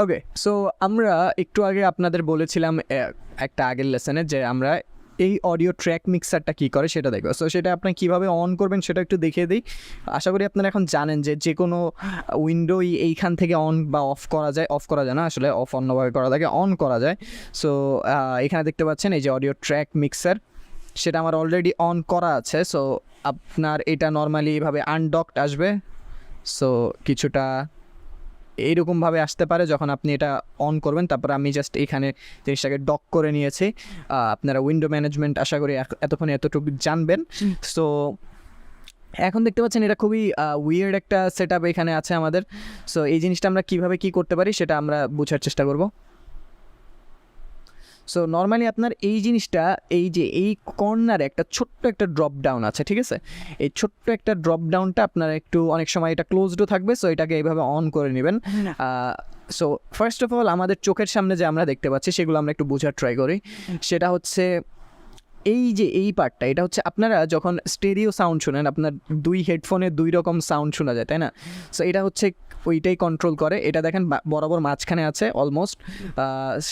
ওকে, so আমরা একটু আগে আপনাদের বলেছিলাম একটা আগের লেসনে যে আমরা এই অডিও ট্র্যাক মিক্সারটা কী করে সেটা দেখবো। সো সেটা আপনি কীভাবে অন করবেন সেটা একটু দেখিয়ে দিই। আশা করি আপনারা এখন জানেন যে যে কোনো উইন্ডোই এইখান থেকে অন বা অফ করা যায়। অফ করা যায় না, আসলে অফ অন্যভাবে করা থাকে, অন করা যায়। সো এখানে দেখতে পাচ্ছেন এই যে অডিও ট্র্যাক মিক্সার, সেটা আমার অলরেডি অন করা আছে। সো আপনার এটা নর্মালি এইভাবে আনডকড আসবে। সো কিছুটা এইরকমভাবে আসতে পারে যখন আপনি এটা অন করবেন। তারপরে আমি জাস্ট এখানে জিনিসটাকে ডক করে নিয়েছি। আপনারা উইন্ডো ম্যানেজমেন্ট আশা করি এতক্ষণ এতটুকু জানবেন। সো এখন দেখতে পাচ্ছেন এটা খুবই উইয়ার্ড একটা সেট আপ এখানে আছে আমাদের। সো এই জিনিসটা আমরা কীভাবে কী করতে পারি সেটা আমরা বোঝার চেষ্টা করব। সো নর্মালি আপনার এই জিনিসটা, এই যে এই কর্নারে একটা ছোট্ট একটা ড্রপ ডাউন আছে, ঠিক আছে? এই ছোট্ট একটা ড্রপ ডাউনটা আপনার একটু অনেক সময় এটা ক্লোজডও থাকবে। সো এটাকে এইভাবে অন করে নেবেন। সো ফার্স্ট অফ অল আমাদের চোখের সামনে যে আমরা দেখতে পাচ্ছি সেগুলো আমরা একটু বোঝার ট্রাই করি। সেটা হচ্ছে এই যে এই পার্টটা, এটা হচ্ছে আপনারা যখন স্টেরিও সাউন্ড শোনেন আপনার দুই হেডফোনে দুই রকম সাউন্ড শোনা যায়, তাই না? সো এটা হচ্ছে ওইটাই কন্ট্রোল করে। এটা দেখেন বরাবর মাঝখানে আছে অলমোস্ট।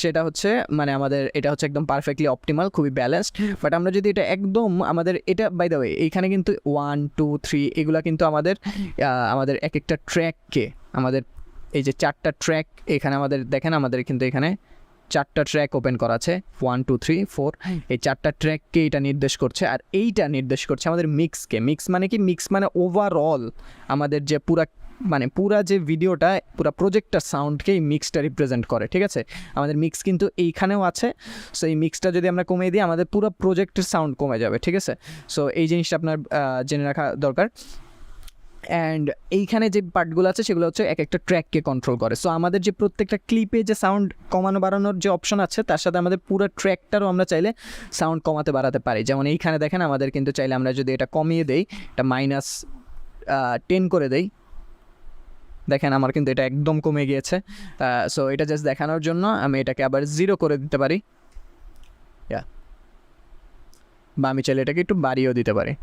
সেটা হচ্ছে মানে আমাদের এটা হচ্ছে একদম পারফেক্টলি অপটিমাল, খুবই ব্যালেন্সড। বাট আমরা যদি এটা একদম আমাদের এটা বাই দ্য ওয়ে এইখানে কিন্তু 1 2 3 এগুলা কিন্তু আমাদের এক একটা ট্র্যাককে আমাদের এই যে 4টা ট্র্যাক এখানে আমাদের দেখেন, আমাদের কিন্তু এখানে 4টা ট্র্যাক ওপেন করা আছে, 1 2 3 4। এই 4টা ট্র্যাককে এটা নির্দেশ করছে। আর এইটা নির্দেশ করছে আমাদের মিক্সকে। মিক্স মানে কি? মিক্স মানে ওভারঅল আমাদের যে পুরা যে ভিডিওটা, পুরা প্রজেক্টটার সাউন্ডকে এই মিক্সটা রিপ্রেজেন্ট করে, ঠিক আছে? আমাদের মিক্স কিন্তু এইখানেও আছে। সো এই মিক্সটা যদি আমরা কমিয়ে দিই আমাদের পুরো প্রজেক্টের সাউন্ড কমে যাবে, ঠিক আছে? সো এই জিনিসটা আপনার জেনে রাখা দরকার। অ্যান্ড এইখানে যে পার্টগুলো আছে সেগুলো হচ্ছে এক একটা ট্র্যাককে কন্ট্রোল করে। সো আমাদের যে প্রত্যেকটা ক্লিপে যে সাউন্ড কমানো বাড়ানোর যে অপশন আছে তার সাথে আমাদের পুরো ট্র্যাকটারও আমরা চাইলে সাউন্ড কমাতে বাড়াতে পারি। যেমন এইখানে দেখেন আমাদের কিন্তু চাইলে আমরা যদি এটা কমিয়ে দেই, এটা -10 করে দেই, দেখেন আমার কিন্তু এটা একদম কমে গিয়েছে। সো এটা জাস্ট দেখানোর জন্য আমি এটাকে আবার 0 করে দিতে পারি, বা আমি চাইলে এটাকে একটু বাড়িয়েও দিতে পারি।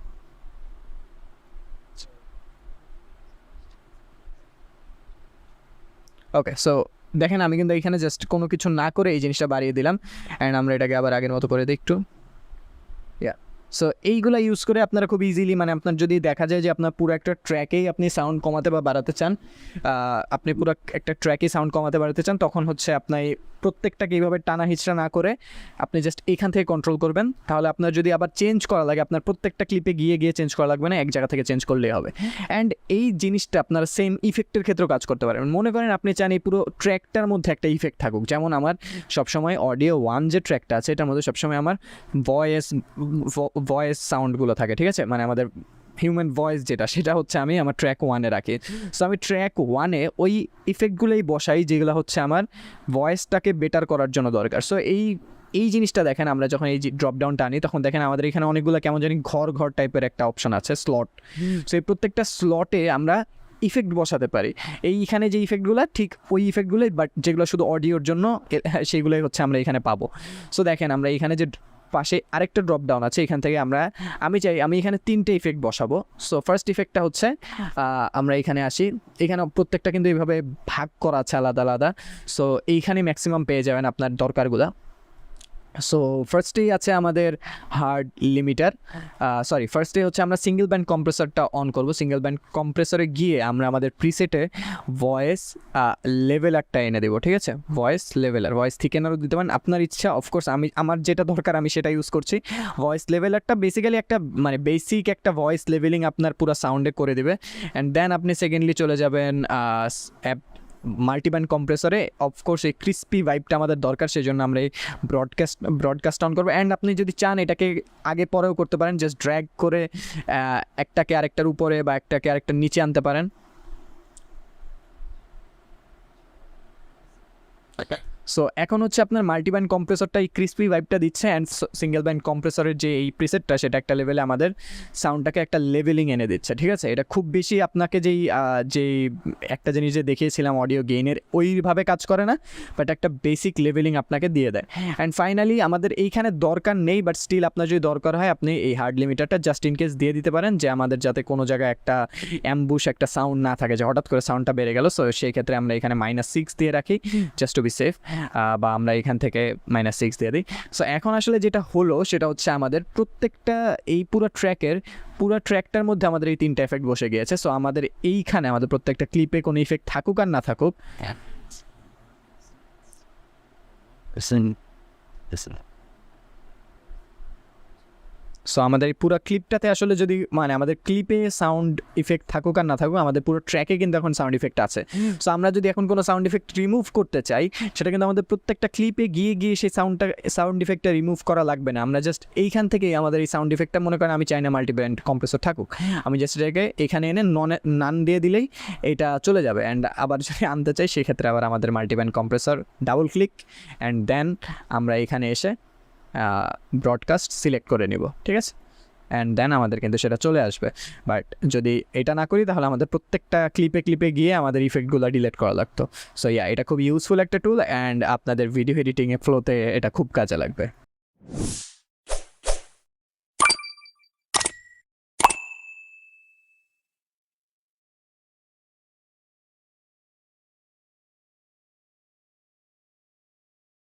ওকে, সো দেখেন আমি কিন্তু এখানে জাস্ট কোনো কিছু না করে এই জিনিসটা বাড়িয়ে দিলাম। অ্যান্ড আমরা এটাকে আবার আগের মতো করে দিই একটু। সো এইগুলো ইউজ করে আপনারা খুব ইজিলি, মানে আপনার যদি দেখা যায় যে আপনার পুরো একটা ট্র্যাকেই আপনি সাউন্ড কমাতে বা বাড়াতে চান, আপনি পুরো একটা ট্র্যাকেই সাউন্ড কমাতে বাড়াতে চান, তখন হচ্ছে আপনার প্রত্যেকটাকে এইভাবে টানা হিচড়া না করে আপনি জাস্ট এখান থেকে কন্ট্রোল করবেন। তাহলে আপনার যদি আবার চেঞ্জ করা লাগে, আপনার প্রত্যেকটা ক্লিপে গিয়ে চেঞ্জ করা লাগবে না, এক জায়গা থেকে চেঞ্জ করলেই হবে। অ্যান্ড এই জিনিসটা আপনার সেম ইফেক্টের ক্ষেত্রেও কাজ করতে পারেন। মনে করেন আপনি চান এই পুরো ট্র্যাকটার মধ্যে একটা ইফেক্ট থাকুক। যেমন আমার সবসময় অডিও 1 যে ট্র্যাকটা আছে এটার মধ্যে সবসময় আমার ভয়েস সাউন্ডগুলো থাকে, ঠিক আছে? মানে আমাদের হিউম্যান ভয়েস যেটা, সেটা হচ্ছে আমি আমার ট্র্যাক 1-এ রাখি। সো আমি ট্র্যাক 1-এ ওই ইফেক্টগুলোই বসাই যেগুলো হচ্ছে আমার ভয়েসটাকে বেটার করার জন্য দরকার। সো এই জিনিসটা দেখেন, আমরা যখন এই ড্রপ ডাউনটা আনি তখন দেখেন আমাদের এখানে অনেকগুলো কেমন জানি ঘর টাইপের একটা অপশন আছে, স্লট। সো এই প্রত্যেকটা স্লটে আমরা ইফেক্ট বসাতে পারি। এইখানে যে ইফেক্টগুলো ঠিক ওই ইফেক্টগুলোই, বাট যেগুলো শুধু অডিওর জন্য সেইগুলোই হচ্ছে আমরা এখানে পাবো। সো দেখেন আমরা এখানে যে পাশে আরেকটা ড্রপ ডাউন আছে, এখান থেকে আমি এখানে 3টে ইফেক্ট বসাবো। সো ফার্স্ট ইফেক্টটা হচ্ছে আমরা এখানে আসি, এখানে প্রত্যেকটা কিন্তু এইভাবে ভাগ করা আছে আলাদা আলাদা। সো এইখানে ম্যাক্সিমাম পেয়ে যাবেন আপনার দরকারগুলো। সো ফার্স্টেই আছে আমাদের হার্ড লিমিটার, ফার্স্টে হচ্ছে আমরা সিঙ্গেল ব্যান্ড কম্প্রেসরটা অন করব। সিঙ্গেল ব্যান্ড কম্প্রেসরে গিয়ে আমরা আমাদের প্রিসেটে ভয়েস লেভেলারটা এনে দেবো, ঠিক আছে? ভয়েস লেভেলার, ভয়েস থিকেনারও দিতে পারেন আপনার ইচ্ছা। অফকোর্স আমার যেটা দরকার আমি সেটা ইউজ করছি। ভয়েস লেভেলারটা বেসিক্যালি একটা মানে বেসিক একটা ভয়েস লেভেলিং আপনার পুরো সাউন্ডে করে দেবে। অ্যান্ড দেন আপনি সেকেন্ডলি চলে যাবেন মাল্টিব্যান্ড কম্প্রেসরে। অফকোর্স এই ক্রিস্পি ভাইবটা আমাদের দরকার, সেই জন্য আমরা এই ব্রডকাস্ট অন করবো। অ্যান্ড আপনি যদি চান এটাকে আগে পরেও করতে পারেন, জাস্ট ড্র্যাগ করে একটাকে আরেকটার উপরে বা একটাকে আরেকটার নিচে আনতে পারেন। সো এখন হচ্ছে আপনার মাল্টিব্যান্ড কম্প্রেসরটা এই ক্রিস্পি ভাইবটা দিচ্ছে, অ্যান্ড সিঙ্গেল ব্যান্ড কম্প্রেসরের যে এই প্রিসেটটা সেটা একটা লেভেলে আমাদের সাউন্ডটাকে একটা লেভেলিং এনে দিচ্ছে, ঠিক আছে। এটা খুব বেশি আপনাকে যেই একটা জিনিস যে দেখিয়েছিলাম অডিও গেইনের ওইভাবে কাজ করে না, বাট একটা বেসিক লেভেলিং আপনাকে দিয়ে দেয়। অ্যান্ড ফাইনালি আমাদের এইখানে দরকার নেই, বাট স্টিল আপনার যদি দরকার হয় আপনি এই হার্ড লিমিটারটা জাস্ট ইন কেস দিয়ে দিতে পারেন, যে আমাদের যাতে কোনো জায়গায় একটা অ্যাম্বুশ একটা সাউন্ড না থাকে যে হঠাৎ করে সাউন্ডটা বেড়ে গেল। সো সেই ক্ষেত্রে আমরা এখানে -6 দিয়ে রাখি জাস্ট টু বি সেফ, বা আমরা এখান থেকে -6 দিয়ে দিই। সো এখন আসলে যেটা হলো সেটা হচ্ছে আমাদের প্রত্যেকটা এই পুরো ট্র্যাকটার মধ্যে আমাদের এই 3টা এফেক্ট বসে গিয়েছে। সো আমাদের এইখানে আমাদের প্রত্যেকটা ক্লিপে কোনো ইফেক্ট থাকুক আর না থাকুক, সো আমাদের এই পুরো ক্লিপটাতে আসলে যদি মানে আমাদের ক্লিপে সাউন্ড ইফেক্ট থাকুক আর না থাকুক, আমাদের পুরো ট্র্যাকে কিন্তু এখন সাউন্ড ইফেক্ট আছে। সো আমরা যদি এখন কোনো সাউন্ড ইফেক্ট রিমুভ করতে চাই, সেটা কিন্তু আমাদের প্রত্যেকটা ক্লিপে গিয়ে সেই সাউন্ড ইফেক্টটা রিমুভ করা লাগবে না। আমরা জাস্ট এইখান থেকেই আমাদের এই সাউন্ড ইফেক্টটা, মনে করেন আমি চাই না মাল্টিব্যান্ড কম্প্রেসর থাকুক, আমি জাস্ট এটাকে এখানে এনে নান দিয়ে দিলেই এটা চলে যাবে। অ্যান্ড আবার যদি আনতে চাই সেক্ষেত্রে আবার আমাদের multiband compressor double click, and then আমরা এখানে এসে ব্রডকাস্ট সিলেক্ট করে নিব, ঠিক আছে। অ্যান্ড দেন আমাদের কিন্তু সেটা চলে আসবে। বাট যদি এটা না করি তাহলে আমাদের প্রত্যেকটা ক্লিপে গিয়ে আমাদের ইফেক্টগুলো ডিলিট করা লাগতো। সো এটা খুব ইউজফুল একটা টুল, অ্যান্ড আপনাদের ভিডিও এডিটিংয়ে ফ্লোতে এটা খুব কাজে লাগবে।